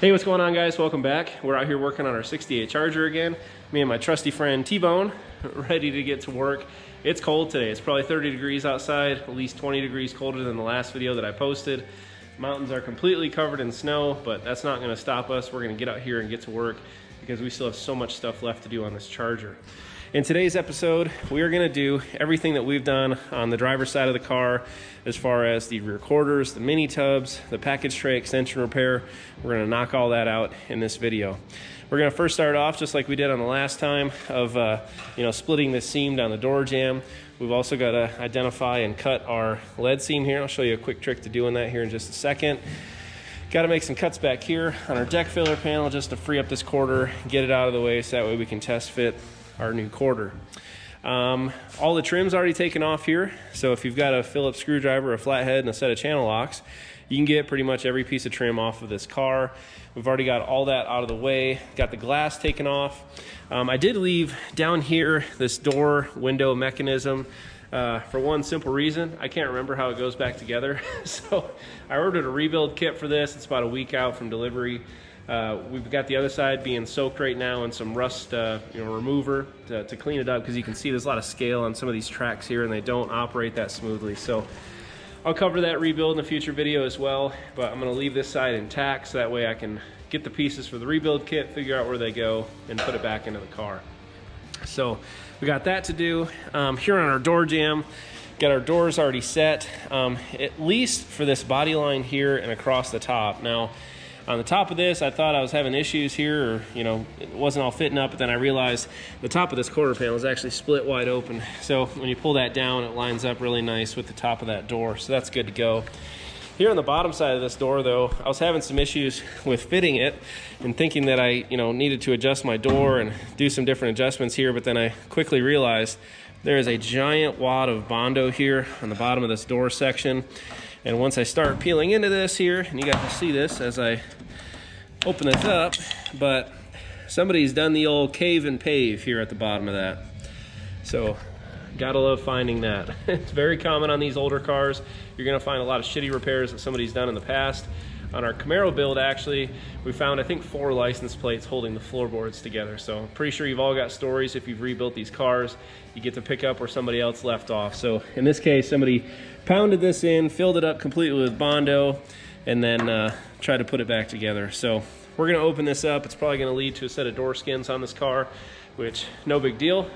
Hey, what's going on, guys? Welcome back. We're out here working on our 68 Charger again. Me and my trusty friend T-Bone, ready to get to work. It's cold today. It's probably 30 degrees outside, at least 20 degrees colder than the last video that I posted. Mountains are completely covered in snow, but that's not gonna stop us. We're gonna get out here and get to work because we still have so much stuff left to do on this Charger. In today's episode, we are gonna do everything that we've done on the driver's side of the car, as far as the rear quarters, the mini tubs, the package tray extension repair. We're gonna knock all that out in this video. We're gonna first start off just like we did on the last time of splitting this seam down the door jamb. We've also gotta identify and cut our lead seam here. I'll show you a quick trick to doing that here in just a second. Got to make some cuts back here on our deck filler panel just to free up this quarter, get it out of the way so that way we can test fit our new quarter. All the trim's already taken off here, so if you've got a Phillips screwdriver, a flathead, and a set of channel locks, you can get pretty much every piece of trim off of this car. We've already got all that out of the way, got the glass taken off. I did leave down here this door window mechanism for one simple reason. I can't remember how it goes back together. So I ordered a rebuild kit for this. It's about a week out from delivery. We've got the other side being soaked right now in some rust remover to clean it up, because you can see there's a lot of scale on some of these tracks here and they don't operate that smoothly. So I'll cover that rebuild in a future video as well, but I'm going to leave this side intact so that way I can get the pieces for the rebuild kit, figure out where they go, and put it back into the car. So we got that to do. Here on our door jamb, got our doors already set, at least for this body line here and across the top. Now, on the top of this, I thought I was having issues here, or it wasn't all fitting up, but then I realized the top of this quarter panel is actually split wide open. So when you pull that down, it lines up really nice with the top of that door, so that's good to go. Here on the bottom side of this door, though, I was having some issues with fitting it and thinking that I needed to adjust my door and do some different adjustments here, but then I quickly realized there is a giant wad of Bondo here on the bottom of this door section. And once I start peeling into this here, and you got to see this as I open this up, but somebody's done the old cave and pave here at the bottom of that. So gotta love finding that. It's very common on these older cars. You're gonna find a lot of shitty repairs that somebody's done in the past. On our Camaro build, actually, we found, I think, 4 license plates holding the floorboards together. So I'm pretty sure you've all got stories. If you've rebuilt these cars, you get to pick up where somebody else left off. So in this case, somebody pounded this in, filled it up completely with Bondo, and then tried to put it back together. So we're gonna open this up. It's probably gonna lead to a set of door skins on this car, which, no big deal.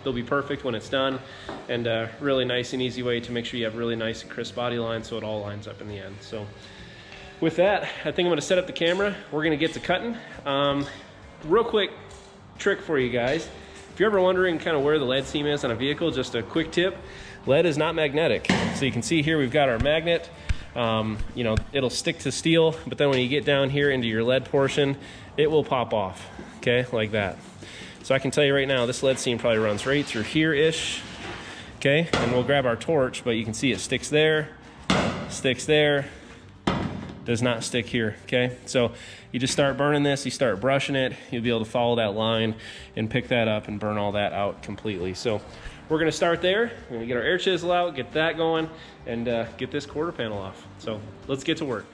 They'll be perfect when it's done, and a really nice and easy way to make sure you have really nice and crisp body lines so it all lines up in the end. So with that, I think I'm gonna set up the camera. We're gonna get to cutting. Real quick trick for you guys. If you're ever wondering kind of where the lead seam is on a vehicle, just a quick tip. Lead is not magnetic. So you can see here we've got our magnet. It'll stick to steel, but then when you get down here into your lead portion, it will pop off, okay, like that. So I can tell you right now, this lead seam probably runs right through here-ish, okay? And we'll grab our torch, but you can see it sticks there, does not stick here, okay? So you just start burning this, you start brushing it, you'll be able to follow that line and pick that up and burn all that out completely. So we're gonna start there. We're gonna get our air chisel out, get that going, and get this quarter panel off. So let's get to work.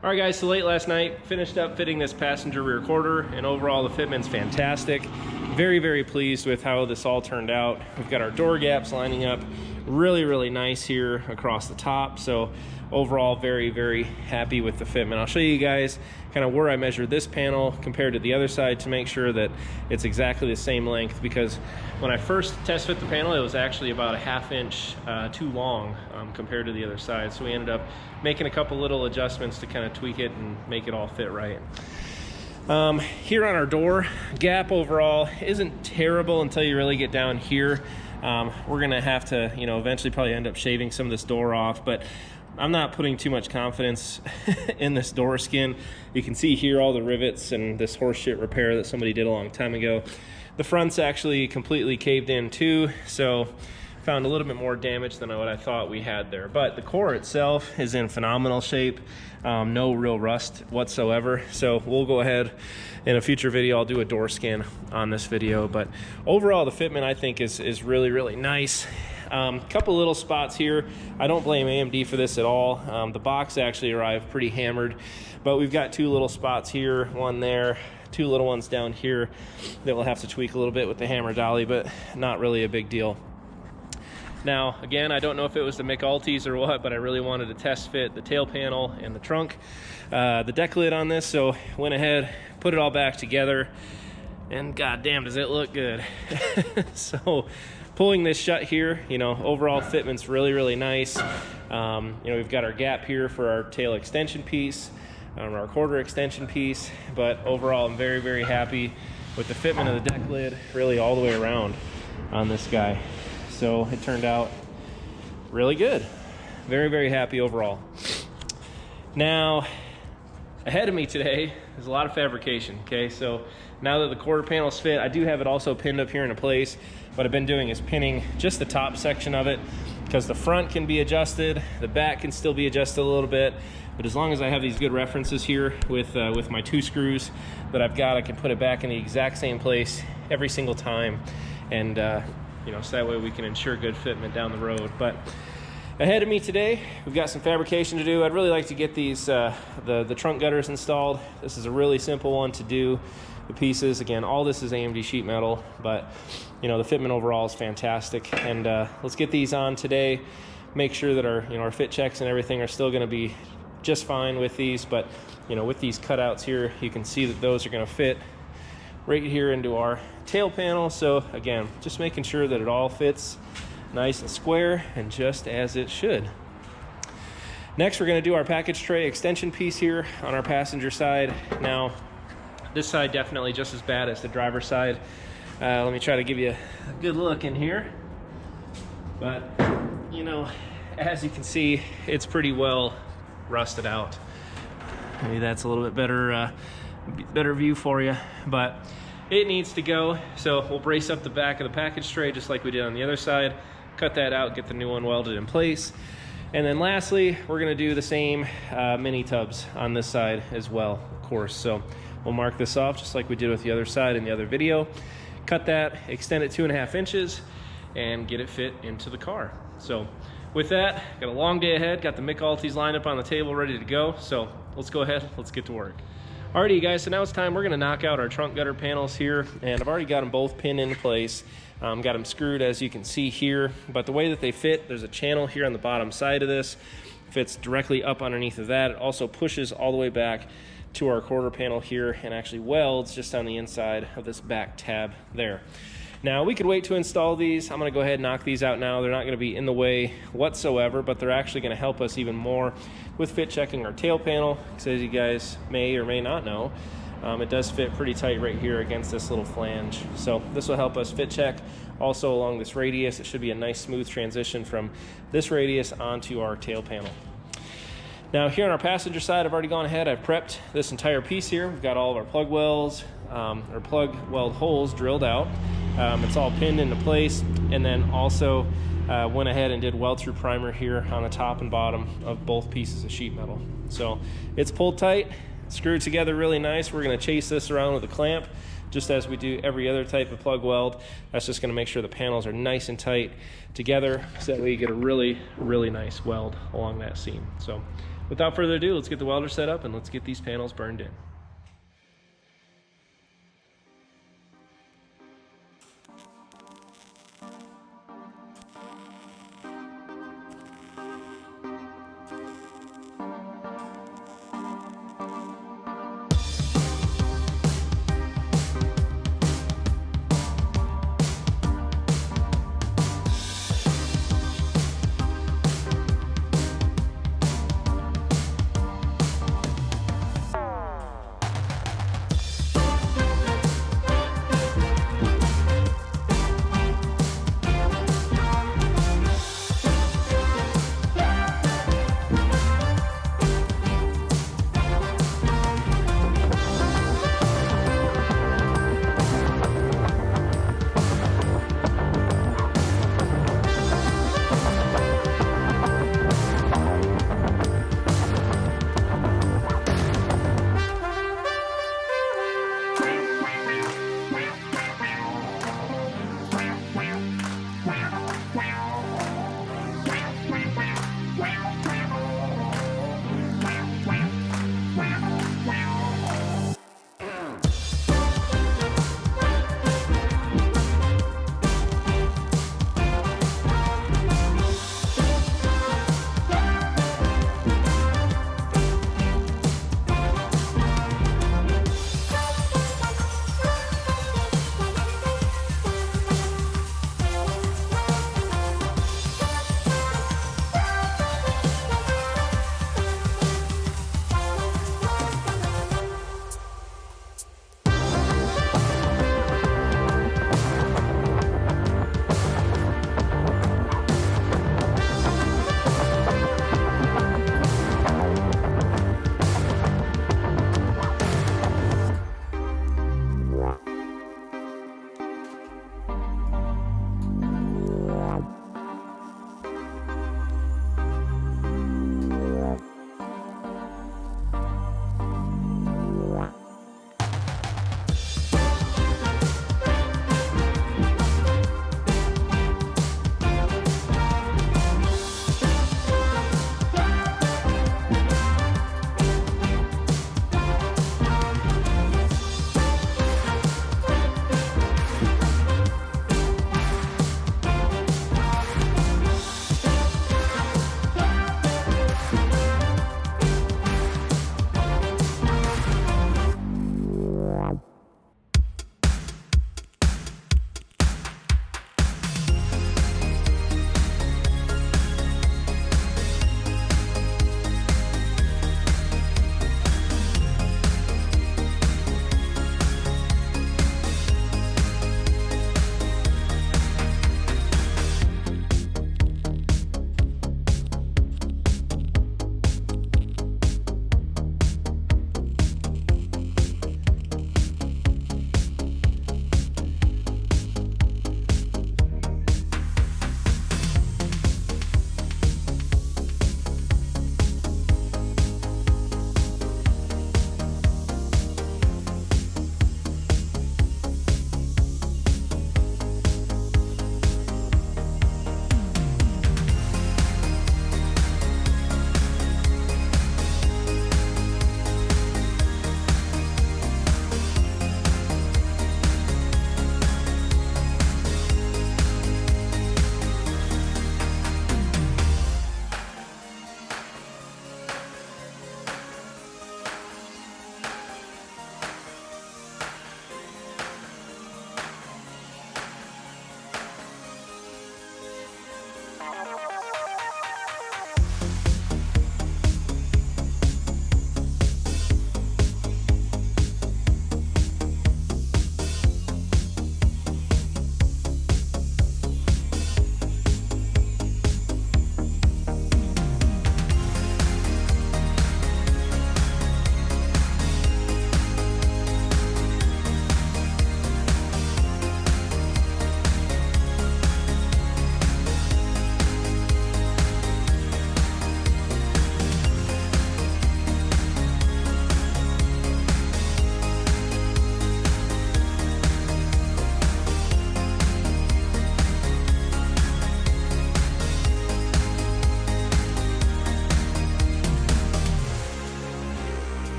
All right guys, so late last night, finished up fitting this passenger rear quarter, and overall the fitment's fantastic. Very, very pleased with how this all turned out. We've got our door gaps lining up really, really nice here across the top. So overall, very, very happy with the fitment. I'll show you guys kind of where I measured this panel compared to the other side to make sure that it's exactly the same length, because when I first test fit the panel, it was actually about a ½ inch too long compared to the other side. So we ended up making a couple little adjustments to kind of tweak it and make it all fit right. Here on our door, gap overall isn't terrible until you really get down here. We're gonna have to, eventually probably end up shaving some of this door off, but I'm not putting too much confidence in this door skin. You can see here all the rivets and this horseshit repair that somebody did a long time ago. The front's actually completely caved in too, so found a little bit more damage than what I thought we had there. But the core itself is in phenomenal shape. No real rust whatsoever. So we'll go ahead in a future video. I'll do a door scan on this video. But overall, the fitment I think is really, really nice. Couple little spots here. I don't blame AMD for this at all. The box actually arrived pretty hammered, but we've got two little spots here, one there, two little ones down here that we'll have to tweak a little bit with the hammer dolly, but not really a big deal. Now, again, I don't know if it was the McAlties or what, but I really wanted to test fit the tail panel and the trunk, the deck lid on this, so went ahead, put it all back together, and goddamn, does it look good. So pulling this shut here, overall fitment's really, really nice. We've got our gap here for our tail extension piece, our quarter extension piece, but overall I'm very, very happy with the fitment of the deck lid, really all the way around on this guy. So it turned out really good. Very, very happy overall. Now, ahead of me today is a lot of fabrication, okay? So now that the quarter panel's fit, I do have it also pinned up here in a place. What I've been doing is pinning just the top section of it, because the front can be adjusted, the back can still be adjusted a little bit, but as long as I have these good references here with my 2 screws that I've got, I can put it back in the exact same place every single time, and so that way we can ensure good fitment down the road. But ahead of me today, we've got some fabrication to do. I'd really like to get these the trunk gutters installed. This is a really simple one to do. The pieces, again, all this is AMD sheet metal, but the fitment overall is fantastic. And let's get these on today. Make sure that our fit checks and everything are still going to be just fine with these. But with these cutouts here, you can see that those are going to fit right here into our tail panel. So again, just making sure that it all fits nice and square and just as it should. Next, we're going to do our package tray extension piece here on our passenger side. Now, this side definitely just as bad as the driver's side. Let me try to give you a good look in here. But as you can see, it's pretty well rusted out. Maybe that's a little bit better view for you, but it needs to go. So we'll brace up the back of the package tray just like we did on the other side, cut that out, get the new one welded in place. And then lastly, we're gonna do the same mini tubs on this side as well, of course. So we'll mark this off just like we did with the other side in the other video. Cut that, extend it 2.5 inches, and get it fit into the car. So with that, got a long day ahead, got the McAlties lined up on the table ready to go. So let's go ahead, let's get to work. Alrighty guys, so now it's time. We're gonna knock out our trunk gutter panels here, and I've already got them both pinned in place. Got them screwed as you can see here, but the way that they fit, there's a channel here on the bottom side of this, fits directly up underneath of that. It also pushes all the way back to our quarter panel here and actually welds just on the inside of this back tab there. Now we could wait to install these. I'm gonna go ahead and knock these out now. They're not gonna be in the way whatsoever, but they're actually gonna help us even more with fit checking our tail panel, because as you guys may or may not know, it does fit pretty tight right here against this little flange. So this will help us fit check. Also along this radius, it should be a nice smooth transition from this radius onto our tail panel. Now here on our passenger side, I've already gone ahead, I've prepped this entire piece here. We've got all of our plug welds, or plug weld holes drilled out. It's all pinned into place, and then also went ahead and did weld through primer here on the top and bottom of both pieces of sheet metal. So it's pulled tight, screwed together really nice. We're gonna chase this around with a clamp, just as we do every other type of plug weld. That's just gonna make sure the panels are nice and tight together, so that way you get a really, really nice weld along that seam. So Without further ado, let's get the welder set up and let's get these panels burned in.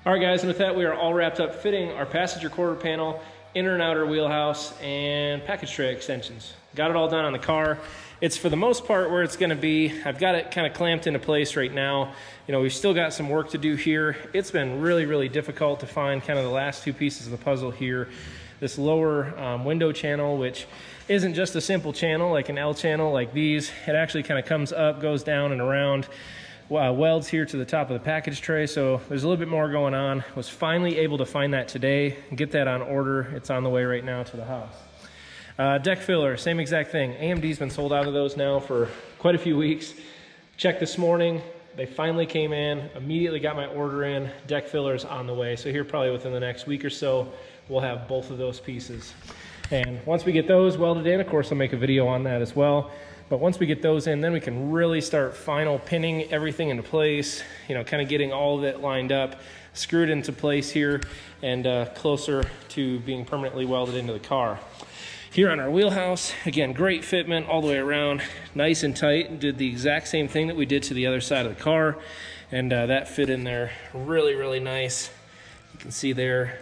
All right, guys, and with that, we are all wrapped up fitting our passenger quarter panel, inner and outer wheelhouse, and package tray extensions. Got it all done on the car. It's for the most part where it's gonna be. I've got it kind of clamped into place right now. You know, we've still got some work to do here. It's been really, really difficult to find kind of the last two pieces of the puzzle here. This lower window channel, which isn't just a simple channel like an L channel like these. It actually kind of comes up, goes down and around. Welds here to the top of the package tray, so there's a little bit more going on. Was finally able to find that today and get that on order. It's on the way right now to the house. Deck filler, same exact thing. AMD's been sold out of those now for quite a few weeks. Checked this morning, they finally came in, immediately got my order in. Deck filler's on the way, so here probably within the next week or so, we'll have both of those pieces. And once we get those welded in, of course I'll make a video on that as well. But once we get those in, then we can really start final pinning everything into place, you know, kind of getting all of it lined up, screwed into place here, and closer to being permanently welded into the car. Here on our wheelhouse, again, great fitment all the way around, nice and tight. Did the exact same thing that we did to the other side of the car, and that fit in there really, really nice. You can see there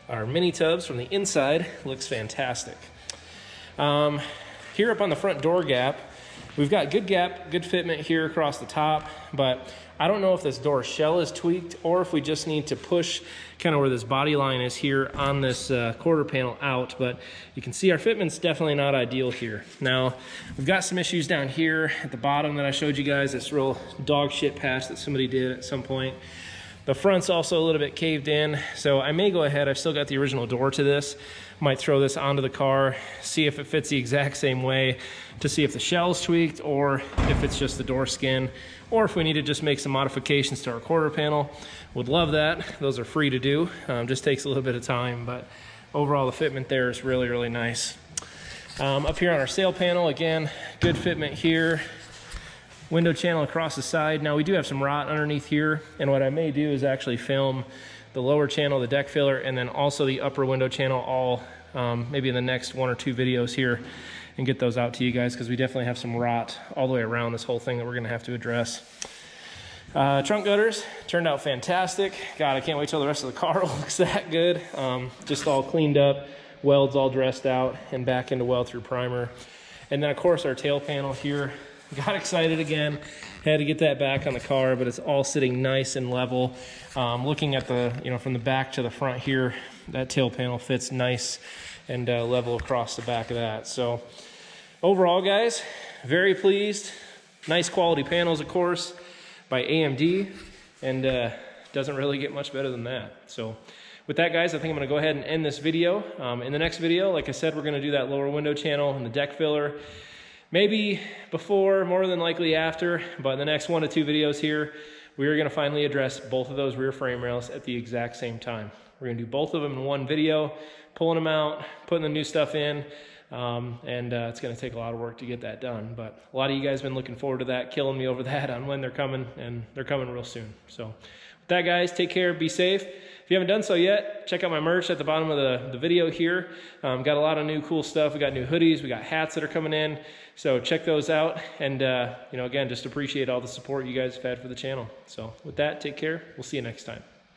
our mini tubs from the inside, looks fantastic. Here up on the front door gap, we've got good gap, good fitment here across the top, but I don't know if this door shell is tweaked or if we just need to push kind of where this body line is here on this quarter panel out, but you can see our fitment's definitely not ideal here. Now, we've got some issues down here at the bottom that I showed you guys, this real dog shit patch that somebody did at some point. The front's also a little bit caved in, so I may go ahead. I've still got the original door to this. Might throw this onto the car, see if it fits the exact same way to see if the shell's tweaked or if it's just the door skin, or if we need to just make some modifications to our quarter panel. Would love that. Those are free to do. Just takes a little bit of time, but overall the fitment there is really, really nice. Up here on our sail panel, again, good fitment here. Window channel across the side. Now we do have some rot underneath here, and what I may do is actually film the lower channel, the deck filler, and then also the upper window channel all maybe in the next 1 or 2 videos here and get those out to you guys, because we definitely have some rot all the way around this whole thing that we're gonna have to address. Trunk gutters turned out fantastic. God, I can't wait till the rest of the car looks that good. Just all cleaned up, welds all dressed out, and back into weld through primer. And then of course our tail panel here, got excited again, had to get that back on the car, but it's all sitting nice and level. Looking at the, you know, from the back to the front here, that tail panel fits nice and level across the back of that. So overall, guys, very pleased. Nice quality panels, of course, by AMD, and doesn't really get much better than that. So with that, guys, I think I'm gonna go ahead and end this video. In the next video, like I said, we're gonna do that lower window channel and the deck filler. Maybe before, more than likely after, but in the next 1 to 2 videos here, we are gonna finally address both of those rear frame rails at the exact same time. We're gonna do both of them in one video, pulling them out, putting the new stuff in, and it's gonna take a lot of work to get that done. But a lot of you guys have been looking forward to that, killing me over that on when they're coming, and they're coming real soon. So with that, guys, take care, be safe. If you haven't done so yet, check out my merch at the bottom of the video here. Got a lot of new cool stuff. We got new hoodies, we got hats that are coming in. So check those out. And you know, again, just appreciate all the support you guys have had for the channel. So with that, take care. We'll see you next time.